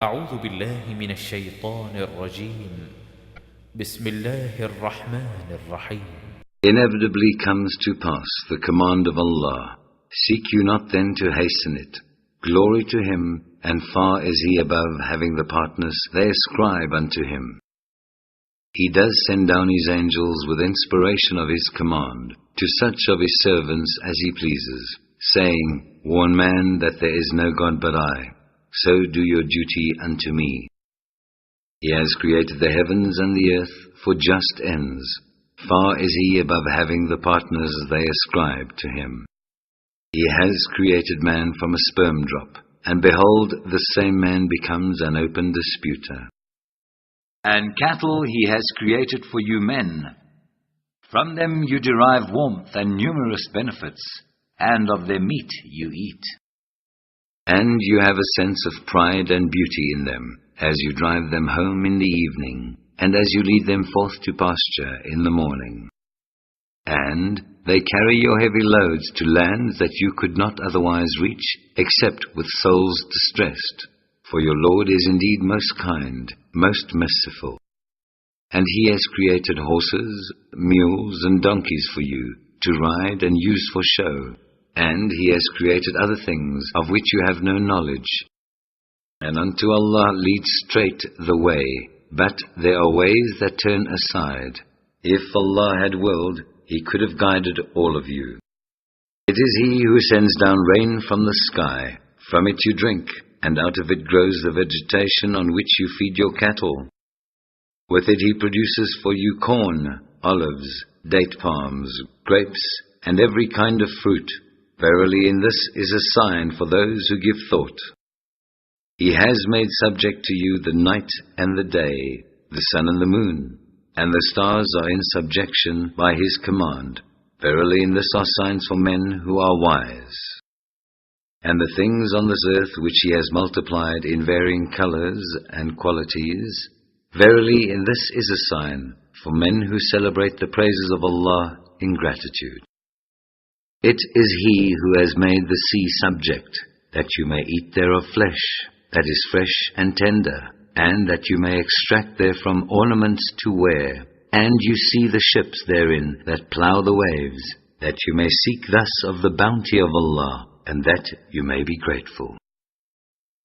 أعوذ بالله من الشيطان الرجيم. بسم الله الرحمن الرحيم. Inevitably comes to pass the command of Allah. Seek you not then to hasten it. Glory to Him, and far is He above having the partners they ascribe unto Him. He does send down His angels with inspiration of His command to such of His servants as He pleases, saying, Warn man that there is no God but I. So do your duty unto me. He has created the heavens and the earth for just ends. Far is He above having the partners they ascribe to Him. He has created man from a sperm drop, and behold, the same man becomes an open disputer. And cattle He has created for you men. From them you derive warmth and numerous benefits, and of their meat you eat. And you have a sense of pride and beauty in them, as you drive them home in the evening, and as you lead them forth to pasture in the morning. And they carry your heavy loads to lands that you could not otherwise reach, except with souls distressed. For your Lord is indeed most kind, most merciful. And He has created horses, mules, and donkeys for you, to ride and use for show. And He has created other things of which you have no knowledge. And unto Allah leads straight the way, but there are ways that turn aside. If Allah had willed, He could have guided all of you. It is He who sends down rain from the sky. From it you drink, and out of it grows the vegetation on which you feed your cattle. With it He produces for you corn, olives, date palms, grapes, and every kind of fruit. Verily in this is a sign for those who give thought. He has made subject to you the night and the day, the sun and the moon, and the stars are in subjection by His command. Verily in this are signs for men who are wise. And the things on this earth which He has multiplied in varying colors and qualities, verily in this is a sign for men who celebrate the praises of Allah in gratitude. It is He who has made the sea subject, that you may eat thereof flesh, that is fresh and tender, and that you may extract therefrom ornaments to wear, and you see the ships therein that plough the waves, that you may seek thus of the bounty of Allah, and that you may be grateful.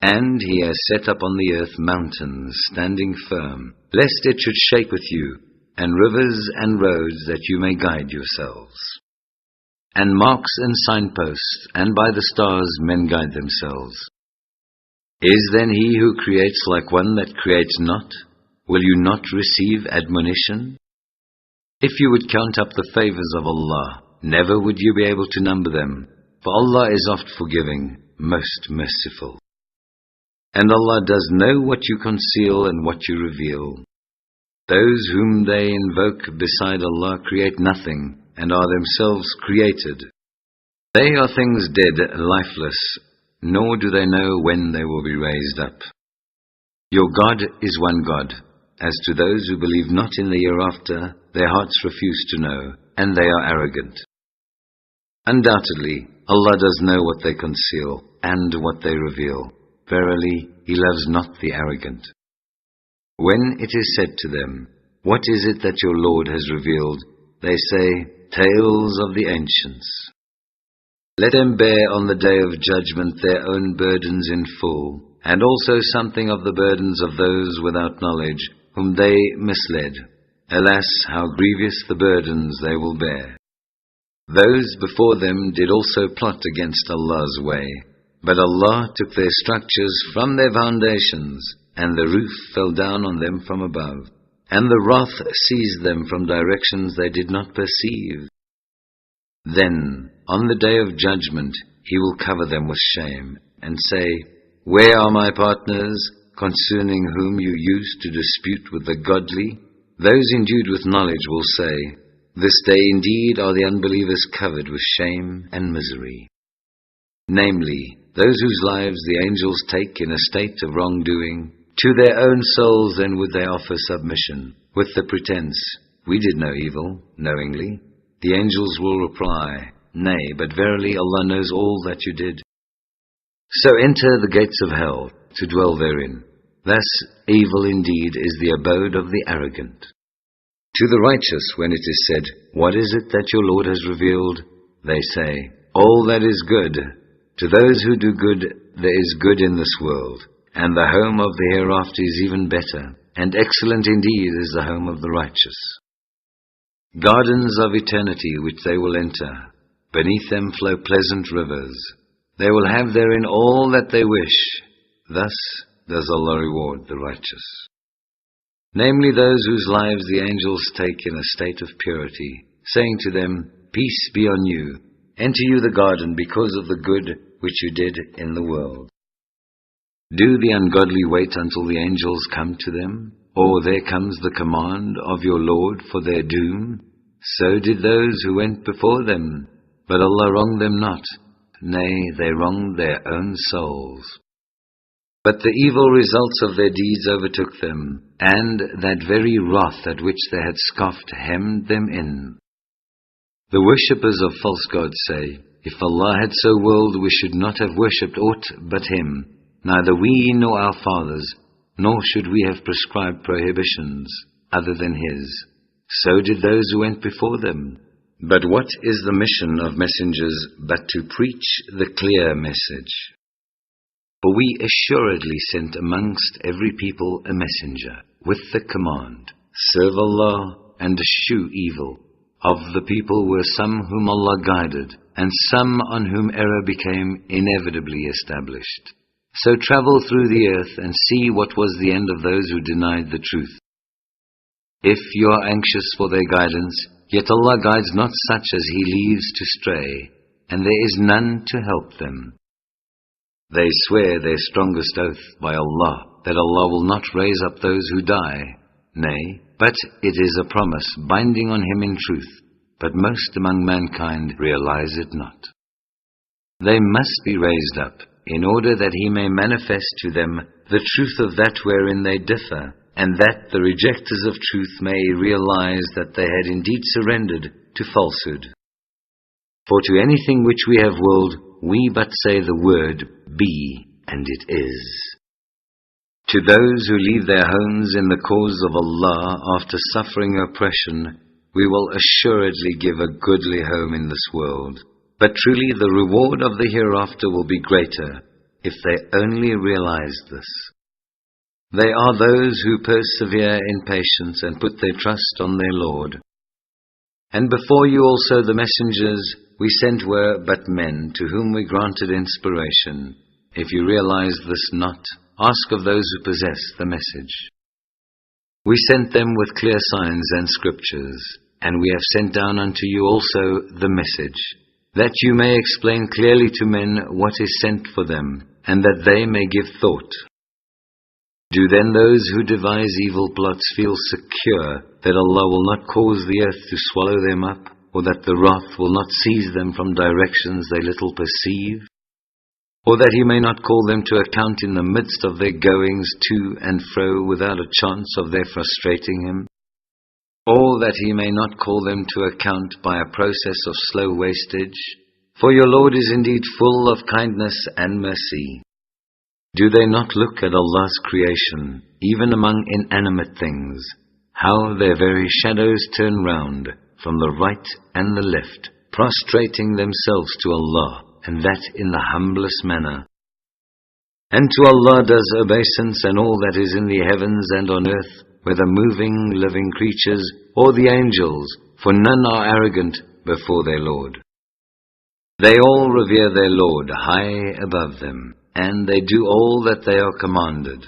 And He has set up on the earth mountains standing firm, lest it should shake with you, and rivers and roads that you may guide yourselves. And marks and signposts, and by the stars men guide themselves. Is then He who creates like one that creates not? Will you not receive admonition? If you would count up the favors of Allah, never would you be able to number them, for Allah is oft forgiving, most merciful. And Allah does know what you conceal and what you reveal. Those whom they invoke beside Allah create nothing, and are themselves created. They are things dead, lifeless, nor do they know when they will be raised up. Your God is one God. As to those who believe not in the hereafter, their hearts refuse to know, and they are arrogant. Undoubtedly, Allah does know what they conceal, and what they reveal. Verily, He loves not the arrogant. When it is said to them, What is it that your Lord has revealed? They say, Tales of the ancients. Let them bear on the day of judgment their own burdens in full, and also something of the burdens of those without knowledge, whom they misled. Alas, how grievous the burdens they will bear. Those before them did also plot against Allah's way, but Allah took their structures from their foundations, and the roof fell down on them from above. And the wrath seized them from directions they did not perceive. Then, on the day of judgment, He will cover them with shame, and say, Where are my partners, concerning whom you used to dispute with the godly? Those endued with knowledge will say, This day indeed are the unbelievers covered with shame and misery. Namely, those whose lives the angels take in a state of wrongdoing, to their own souls then would they offer submission, with the pretense, We did no evil, knowingly. The angels will reply, Nay, but verily Allah knows all that you did. So enter the gates of hell, to dwell therein. Thus, evil indeed is the abode of the arrogant. To the righteous, when it is said, "What is it that your Lord has revealed?" they say, "All that is good. To those who do good, there is good in this world, and the home of the hereafter is even better, and excellent indeed is the home of the righteous. Gardens of eternity which they will enter. Beneath them flow pleasant rivers. They will have therein all that they wish. Thus does Allah reward the righteous. Namely those whose lives the angels take in a state of purity, saying to them, "Peace be on you. Enter you the garden because of the good which you did in the world." Do the ungodly wait until the angels come to them? Or there comes the command of your Lord for their doom? So did those who went before them, but Allah wronged them not. Nay, they wronged their own souls. But the evil results of their deeds overtook them, and that very wrath at which they had scoffed hemmed them in. The worshippers of false gods say, "If Allah had so willed, we should not have worshipped aught but Him, neither we nor our fathers, nor should we have prescribed prohibitions other than His. So did those who went before them. But what is the mission of messengers but to preach the clear message? For we assuredly sent amongst every people a messenger, with the command, serve Allah and eschew evil. Of the people were some whom Allah guided, and some on whom error became inevitably established. So travel through the earth and see what was the end of those who denied the truth. If you are anxious for their guidance, yet Allah guides not such as He leaves to stray, and there is none to help them. They swear their strongest oath by Allah, that Allah will not raise up those who die. Nay, but it is a promise binding on Him in truth, but most among mankind realize it not. They must be raised up, in order that He may manifest to them the truth of that wherein they differ, and that the rejectors of truth may realize that they had indeed surrendered to falsehood. For to anything which we have willed, we but say the word, be, and it is. To those who leave their homes in the cause of Allah after suffering oppression, we will assuredly give a goodly home in this world. But truly the reward of the hereafter will be greater, if they only realize this. They are those who persevere in patience and put their trust on their Lord. And before you also the messengers we sent were but men, to whom we granted inspiration. If you realize this not, ask of those who possess the message. We sent them with clear signs and scriptures, and we have sent down unto you also the message, that you may explain clearly to men what is sent for them, and that they may give thought. Do then those who devise evil plots feel secure that Allah will not cause the earth to swallow them up, or that the wrath will not seize them from directions they little perceive? Or that He may not call them to account in the midst of their goings to and fro without a chance of their frustrating Him? Or that He may not call them to account by a process of slow wastage? For your Lord is indeed full of kindness and mercy. Do they not look at Allah's creation, even among inanimate things, how their very shadows turn round from the right and the left, prostrating themselves to Allah, and that in the humblest manner? And to Allah does obeisance and all that is in the heavens and on earth, whether moving, living creatures, or the angels, for none are arrogant before their Lord. They all revere their Lord high above them, and they do all that they are commanded.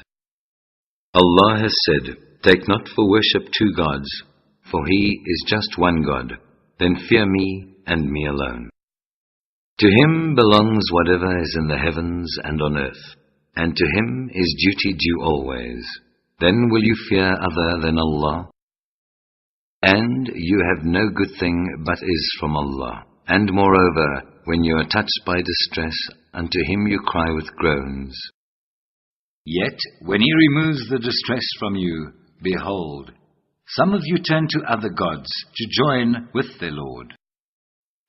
Allah has said, take not for worship two gods, for He is just one God. Then fear me and me alone. To Him belongs whatever is in the heavens and on earth, and to Him is duty due always. Then will you fear other than Allah? And you have no good thing but is from Allah. And moreover, when you are touched by distress, unto Him you cry with groans. Yet, when He removes the distress from you, behold, some of you turn to other gods to join with their Lord.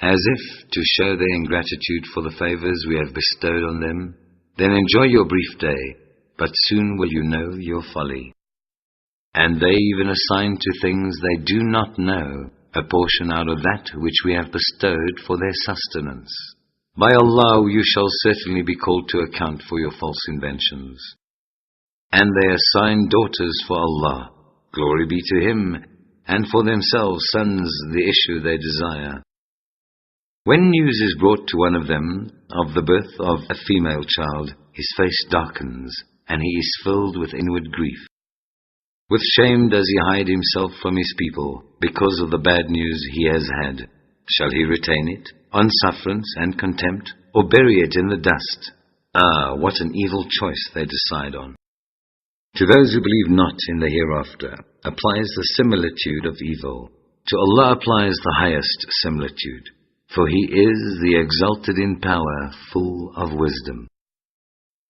As if to show their ingratitude for the favors we have bestowed on them, then enjoy your brief day, but soon will you know your folly. And they even assign to things they do not know a portion out of that which we have bestowed for their sustenance. By Allah, you shall certainly be called to account for your false inventions. And they assign daughters for Allah, glory be to Him, and for themselves sons, the issue they desire. When news is brought to one of them of the birth of a female child, his face darkens, and he is filled with inward grief. With shame does he hide himself from his people, because of the bad news he has had. Shall he retain it, on sufferance and contempt, or bury it in the dust? Ah, what an evil choice they decide on. To those who believe not in the hereafter applies the similitude of evil. To Allah applies the highest similitude, for He is the exalted in power, full of wisdom.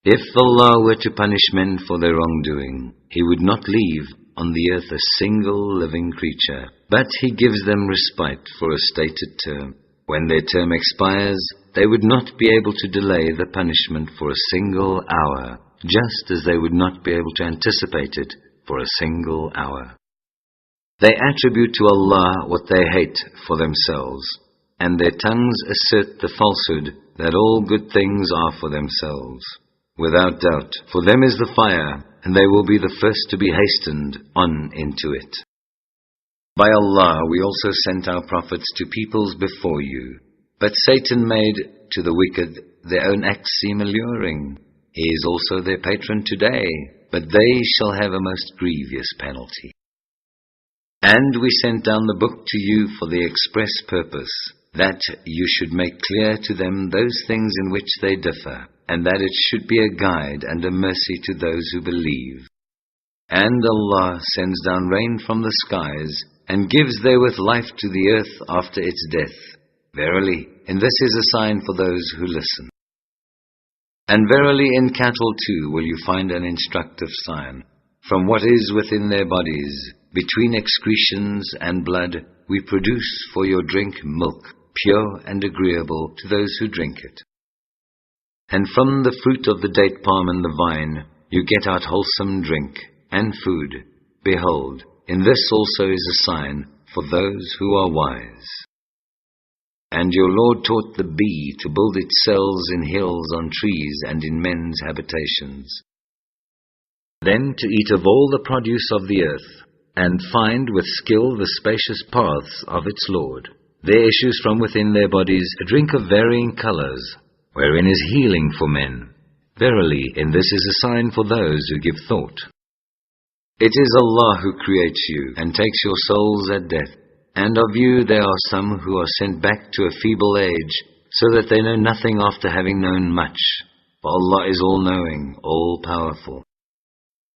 If Allah were to punish men for their wrongdoing, He would not leave on the earth a single living creature, but He gives them respite for a stated term. When their term expires, they would not be able to delay the punishment for a single hour, just as they would not be able to anticipate it for a single hour. They attribute to Allah what they hate for themselves, and their tongues assert the falsehood that all good things are for themselves. Without doubt, for them is the fire, and they will be the first to be hastened on into it. By Allah, we also sent our prophets to peoples before you, but Satan made to the wicked their own acts seem alluring. He is also their patron today, but they shall have a most grievous penalty. And we sent down the book to you for the express purpose, that you should make clear to them those things in which they differ, and that it should be a guide and a mercy to those who believe. And Allah sends down rain from the skies, and gives therewith life to the earth after its death. Verily, in this is a sign for those who listen. And verily in cattle too will you find an instructive sign. From what is within their bodies, between excretions and blood, we produce for your drink milk, pure and agreeable to those who drink it. And from the fruit of the date palm and the vine, you get out wholesome drink and food. Behold, in this also is a sign for those who are wise. And your Lord taught the bee to build its cells in hills on trees and in men's habitations. Then to eat of all the produce of the earth, and find with skill the spacious paths of its Lord. There issues from within their bodies a drink of varying colors, wherein is healing for men. Verily, in this is a sign for those who give thought. It is Allah who creates you and takes your souls at death. And of you there are some who are sent back to a feeble age, so that they know nothing after having known much. For Allah is all-knowing, all-powerful.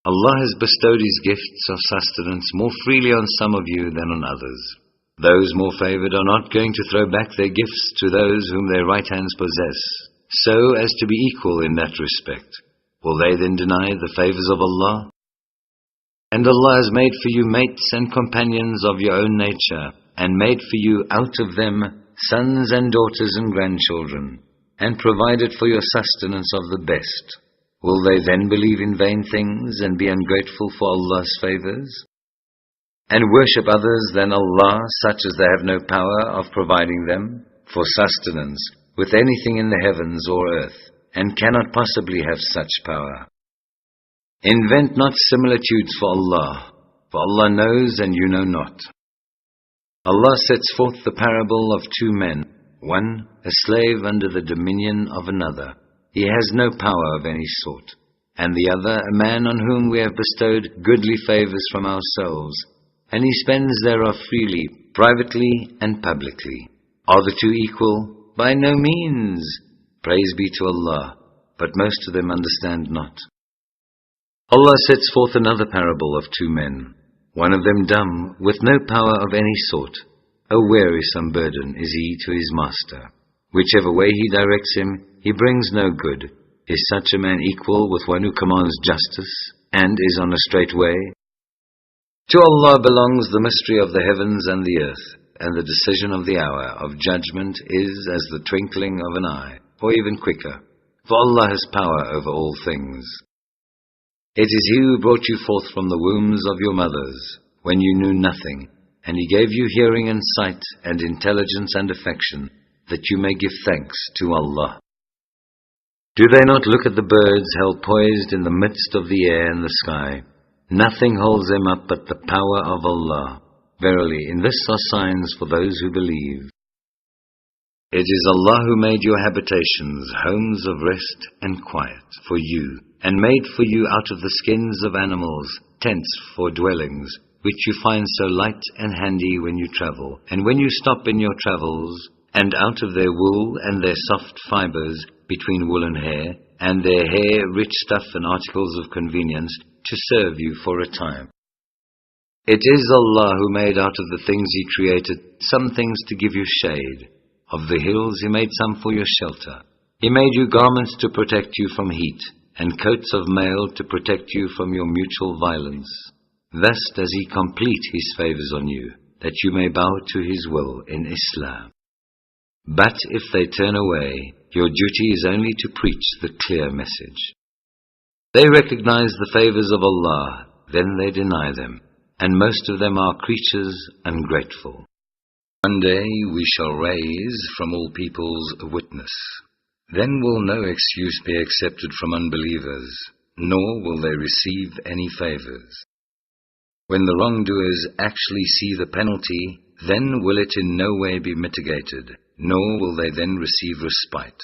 Allah has bestowed His gifts of sustenance more freely on some of you than on others. Those more favored are not going to throw back their gifts to those whom their right hands possess, so as to be equal in that respect. Will they then deny the favors of Allah? And Allah has made for you mates and companions of your own nature, and made for you out of them sons and daughters and grandchildren, and provided for your sustenance of the best. Will they then believe in vain things and be ungrateful for Allah's favors? And worship others than Allah, such as they have no power of providing them for sustenance with anything in the heavens or earth, and cannot possibly have such power. Invent not similitudes for Allah knows and you know not. Allah sets forth the parable of two men, one a slave under the dominion of another. He has no power of any sort, and the other a man on whom we have bestowed goodly favors from ourselves, and he spends thereof freely, privately and publicly. Are the two equal? By no means. Praise be to Allah, but most of them understand not. Allah sets forth another parable of two men, one of them dumb, with no power of any sort. A wearisome burden is he to his master. Whichever way he directs him, he brings no good. Is such a man equal with one who commands justice, and is on a straight way? To Allah belongs the mystery of the heavens and the earth, and the decision of the hour of judgment is as the twinkling of an eye, or even quicker. For Allah has power over all things. It is He who brought you forth from the wombs of your mothers, when you knew nothing, and He gave you hearing and sight and intelligence and affection, that you may give thanks to Allah. Do they not look at the birds held poised in the midst of the air and the sky? Nothing holds them up but the power of Allah. Verily, in this are signs for those who believe. It is Allah who made your habitations, homes of rest and quiet for you, and made for you out of the skins of animals, tents for dwellings, which you find so light and handy when you travel. And when you stop in your travels, and out of their wool and their soft fibers, between wool and hair, and their hair rich stuff and articles of convenience, to serve you for a time. It is Allah who made out of the things He created some things to give you shade. Of the hills He made some for your shelter. He made you garments to protect you from heat, and coats of mail to protect you from your mutual violence. Thus does He complete His favors on you, that you may bow to His will in Islam. But if they turn away, your duty is only to preach the clear message. They recognize the favors of Allah, then they deny them, and most of them are creatures ungrateful. One day we shall raise from all peoples a witness. Then will no excuse be accepted from unbelievers, nor will they receive any favors. When the wrongdoers actually see the penalty, then will it in no way be mitigated, nor will they then receive respite.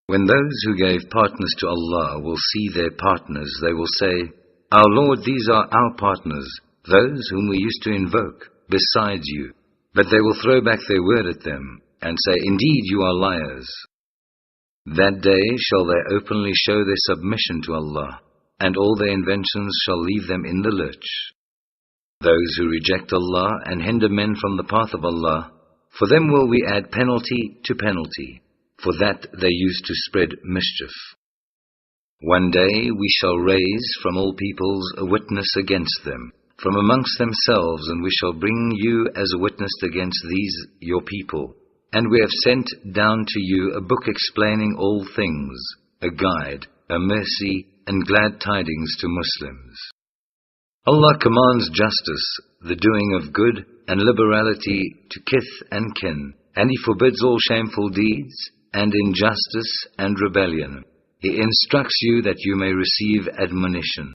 When those who gave partners to Allah will see their partners, they will say, Our Lord, these are our partners, those whom we used to invoke, besides you. But they will throw back their word at them, and say, Indeed, you are liars. That day shall they openly show their submission to Allah, and all their inventions shall leave them in the lurch. Those who reject Allah and hinder men from the path of Allah, for them will we add penalty to penalty, for that they used to spread mischief. One day we shall raise from all peoples a witness against them, from amongst themselves, and we shall bring you as a witness against these your people. And we have sent down to you a book explaining all things, a guide, a mercy, and glad tidings to Muslims. Allah commands justice, the doing of good, and liberality to kith and kin, and He forbids all shameful deeds, and injustice and rebellion. He instructs you that you may receive admonition.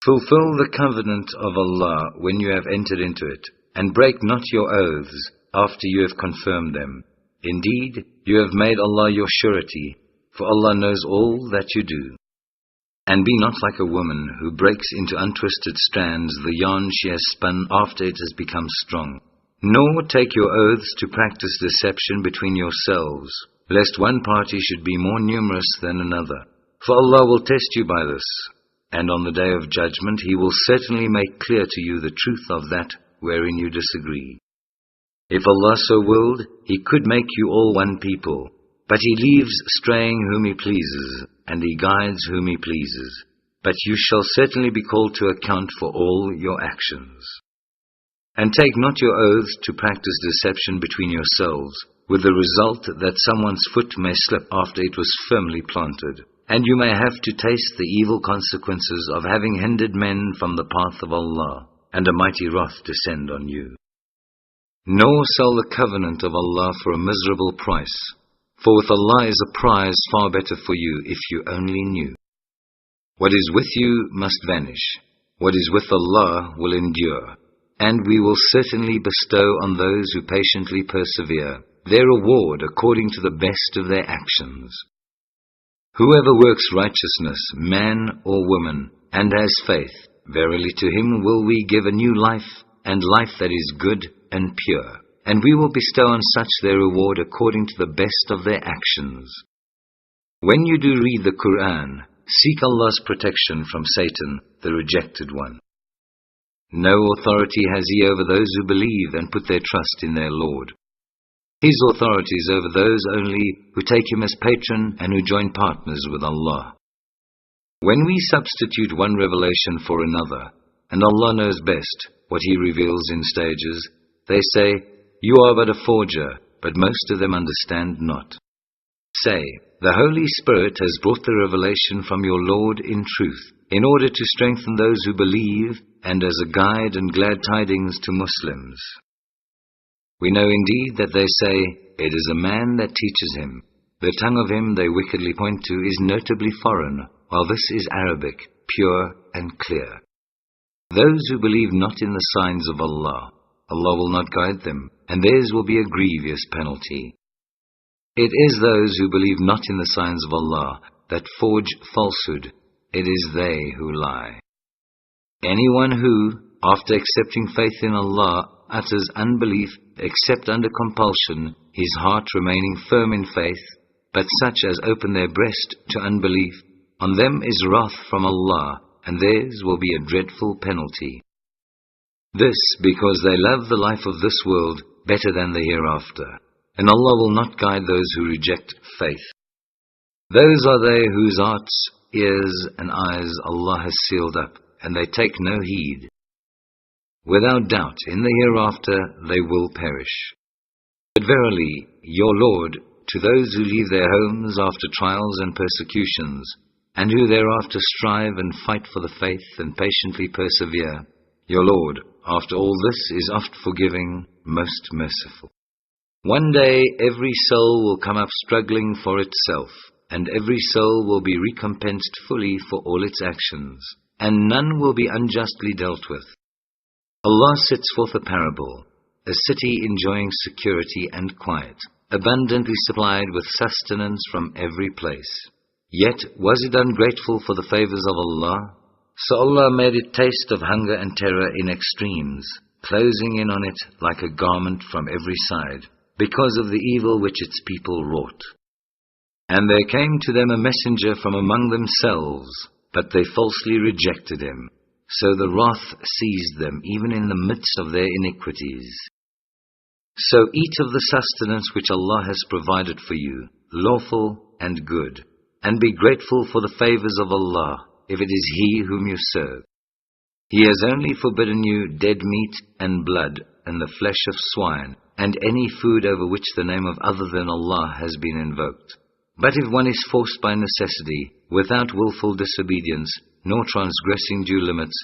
Fulfill the covenant of Allah when you have entered into it, and break not your oaths after you have confirmed them. Indeed, you have made Allah your surety, for Allah knows all that you do. And be not like a woman who breaks into untwisted strands the yarn she has spun after it has become strong. Nor take your oaths to practice deception between yourselves, lest one party should be more numerous than another. For Allah will test you by this, and on the day of judgment He will certainly make clear to you the truth of that wherein you disagree. If Allah so willed, He could make you all one people, but He leaves straying whom He pleases, and He guides whom He pleases. But you shall certainly be called to account for all your actions. And take not your oaths to practice deception between yourselves, with the result that someone's foot may slip after it was firmly planted, and you may have to taste the evil consequences of having hindered men from the path of Allah, and a mighty wrath descend on you. Nor sell the covenant of Allah for a miserable price, for with Allah is a prize far better for you if you only knew. What is with you must vanish, what is with Allah will endure, and we will certainly bestow on those who patiently persevere their reward according to the best of their actions. Whoever works righteousness, man or woman, and has faith, verily to him will we give a new life, and life that is good and pure, and we will bestow on such their reward according to the best of their actions. When you do read the Quran, seek Allah's protection from Satan, the rejected one. No authority has He over those who believe and put their trust in their Lord. His authority is over those only who take Him as patron and who join partners with Allah. When we substitute one revelation for another, and Allah knows best what He reveals in stages, they say, You are but a forger, but most of them understand not. Say, the Holy Spirit has brought the revelation from your Lord in truth. in order to strengthen those who believe and as a guide and glad tidings to Muslims. We know indeed that they say, it is a man that teaches him. The tongue of him they wickedly point to is notably foreign, while this is Arabic, pure and clear. Those who believe not in the signs of Allah, Allah will not guide them, and theirs will be a grievous penalty. It is those who believe not in the signs of Allah that forge falsehood. It is they who lie. Anyone who, after accepting faith in Allah, utters unbelief except under compulsion, his heart remaining firm in faith, but such as open their breast to unbelief, on them is wrath from Allah, and theirs will be a dreadful penalty. This because they love the life of this world better than the hereafter, and Allah will not guide those who reject faith. Those are they whose hearts, ears and eyes Allah has sealed up, and they take no heed. Without doubt, in the hereafter they will perish. But verily, your Lord, to those who leave their homes after trials and persecutions, and who thereafter strive and fight for the faith and patiently persevere, your Lord, after all this, is oft forgiving, most merciful. One day every soul will come up struggling for itself, and every soul will be recompensed fully for all its actions, and none will be unjustly dealt with. Allah sets forth a parable, a city enjoying security and quiet, abundantly supplied with sustenance from every place. Yet was it ungrateful for the favors of Allah? So Allah made it taste of hunger and terror in extremes, closing in on it like a garment from every side, because of the evil which its people wrought. And there came to them a messenger from among themselves, but they falsely rejected him. So the wrath seized them even in the midst of their iniquities. So eat of the sustenance which Allah has provided for you, lawful and good, and be grateful for the favors of Allah, if it is He whom you serve. He has only forbidden you dead meat and blood, and the flesh of swine, and any food over which the name of other than Allah has been invoked. But if one is forced by necessity, without willful disobedience, nor transgressing due limits,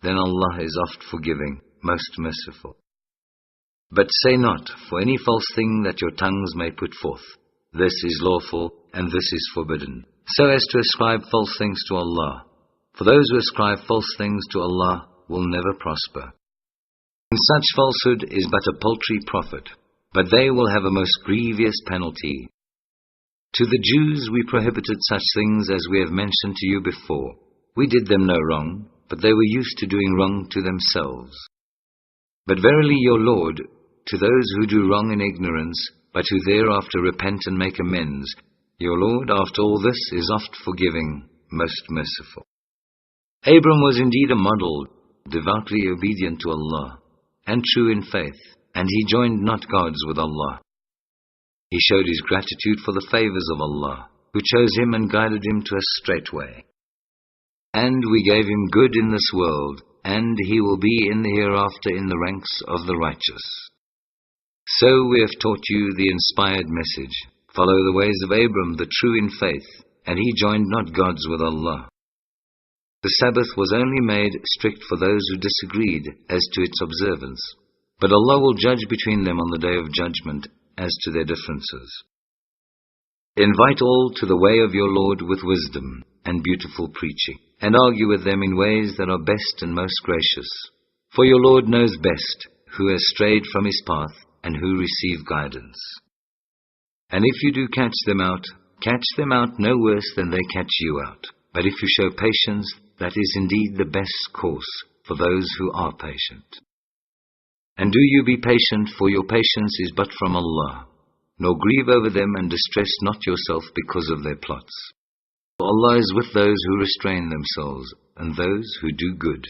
then Allah is oft forgiving, most merciful. But say not for any false thing that your tongues may put forth, this is lawful and this is forbidden, so as to ascribe false things to Allah. For those who ascribe false things to Allah will never prosper. And such falsehood is but a paltry profit, but they will have a most grievous penalty. To the Jews we prohibited such things as we have mentioned to you before. We did them no wrong, but they were used to doing wrong to themselves. But verily your Lord, to those who do wrong in ignorance, but who thereafter repent and make amends, your Lord after all this is oft forgiving, most merciful. Abram was indeed a model, devoutly obedient to Allah, and true in faith, and he joined not gods with Allah. He showed his gratitude for the favors of Allah, who chose him and guided him to a straight way. And we gave him good in this world, and he will be in the hereafter in the ranks of the righteous. So we have taught you the inspired message. Follow the ways of Abram, the true in faith, and he joined not gods with Allah. The Sabbath was only made strict for those who disagreed as to its observance, but Allah will judge between them on the day of judgment as to their differences. Invite all to the way of your Lord with wisdom and beautiful preaching, and argue with them in ways that are best and most gracious. For your Lord knows best who has strayed from his path and who receive guidance. And if you do catch them out no worse than they catch you out. But if you show patience, that is indeed the best course for those who are patient. And do you be patient, for your patience is but from Allah. Nor grieve over them and distress not yourself because of their plots. For Allah is with those who restrain themselves and those who do good.